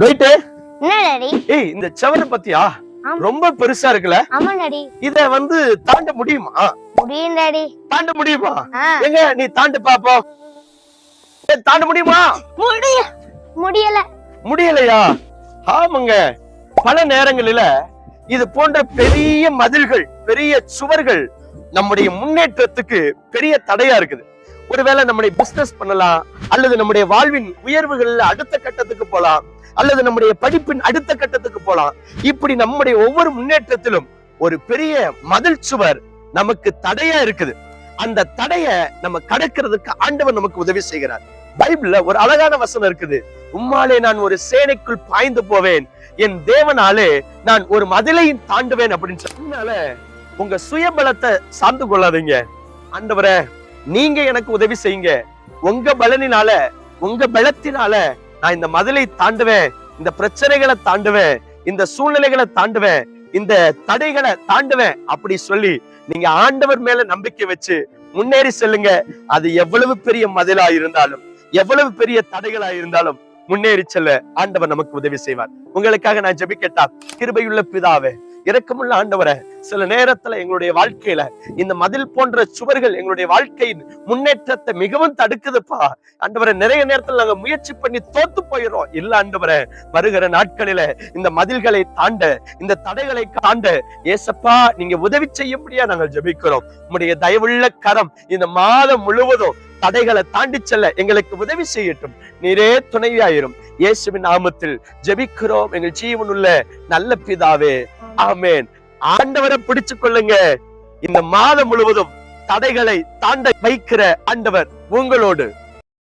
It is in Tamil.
ரைட்டு. என்ன டாடி? ஏய், இந்த செவரு பத்தியா ரொம்ப பெருசா இருக்குல்ல? ஆமா டாடி. இத தாண்ட முடியுமா? முடியும் டாடி. தாண்ட முடியுமா? எங்க நீ தாண்டு பாப்போம். தாண்ட முடியுமா? முடியல. முடியலையா? ஆமாங்க. பல நேரங்களில இது போன்ற பெரிய மதில்கள், பெரிய சுவர்கள் நம்முடைய முன்னேற்றத்துக்கு பெரிய தடையா இருக்குது. ஒருவேளை நம்முடைய பிசினஸ் பண்ணலாம், அல்லது நம்முடைய வாழ்வின் உயர்வுகள்ல அடுத்த கட்டத்துக்கு போலாம், அல்லது நம்முடைய படிப்பின் அடுத்த கட்டத்துக்கு போலாம். இப்படி நம்முடைய ஒவ்வொரு முன்னேற்றத்திலும் ஒரு பெரிய மதில் சுவர் நமக்கு தடையா இருக்குது. அந்த தடைய நம்ம கடக்கிறதுக்கு ஆண்டவர் நமக்கு உதவி செய்கிறார். பைபிள்ல ஒரு அழகான வசனம் இருக்குது. உம்மாலே நான் ஒரு சேனைக்குள் பாய்ந்து போவேன், என் தேவனாலே நான் ஒரு மதிலையும் தாண்டுவேன் அப்படின்னு சொன்னால உங்க சுயபலத்தை சார்ந்து கொள்ளாதீங்க. ஆண்டவரே, நீங்க எனக்கு உதவி செய்யுங்க. உங்க பலனினால, உங்க பலத்தினால நான் இந்த மதிலை தாண்டுவேன், இந்த பிரச்சனைகளை தாண்டுவேன், இந்த சூழ்நிலைகளை தாண்டுவேன், இந்த தடைகளை தாண்டுவேன் அப்படி சொல்லி நீங்க ஆண்டவர் மேல நம்பிக்கை வச்சு முன்னேறி செல்லுங்க. அது எவ்வளவு பெரிய மதிலா இருந்தாலும், எவ்வளவு பெரிய தடைகளா இருந்தாலும் முன்னேறி செல்ல ஆண்டவர் நமக்கு உதவி செய்வார். உங்களுக்காக நான் ஜெபிக்கட்டா? கிருபையுள்ள பிதாவே, இரக்கமுள்ள ஆண்டவரே, சில நேரத்துல எங்களுடைய வாழ்க்கையில இந்த மதில் போன்ற சுவர்கள் எங்களுடைய வாழ்க்கையின் முன்னேற்றத்தை மிகவும் தடுக்குதுப்பா. ஆண்டவரே, நிறைய நேரத்துல நாங்க முயற்சி பண்ணி தோத்து போயிடுறோம். இல்ல ஆண்டவரே, வருகிற நாட்களில இந்த மதில்களை தாண்ட, இந்த தடைகளை தாண்ட ஏசப்பா நீங்க உதவி செய்யும்படியா நாங்கள் ஜெபிக்கிறோம். உம்முடைய தயவுள்ள கரம் இந்த மாதம் முழுவதும் தடைகளை தாண்டி செல்ல எங்களுக்கு உதவி செய்யட்டும். நீரே துணையாயிரும். இயேசுவின் நாமத்தில் ஜெபிக்கிறோம் எங்கள் ஜீவனுள்ள நல்ல பிதாவே, ஆமென். ஆண்டவரை பிடிச்சு கொள்ளுங்க. இந்த மாதம் முழுவதும் தடைகளை தாண்ட வைக்கிற ஆண்டவர் உங்களோடு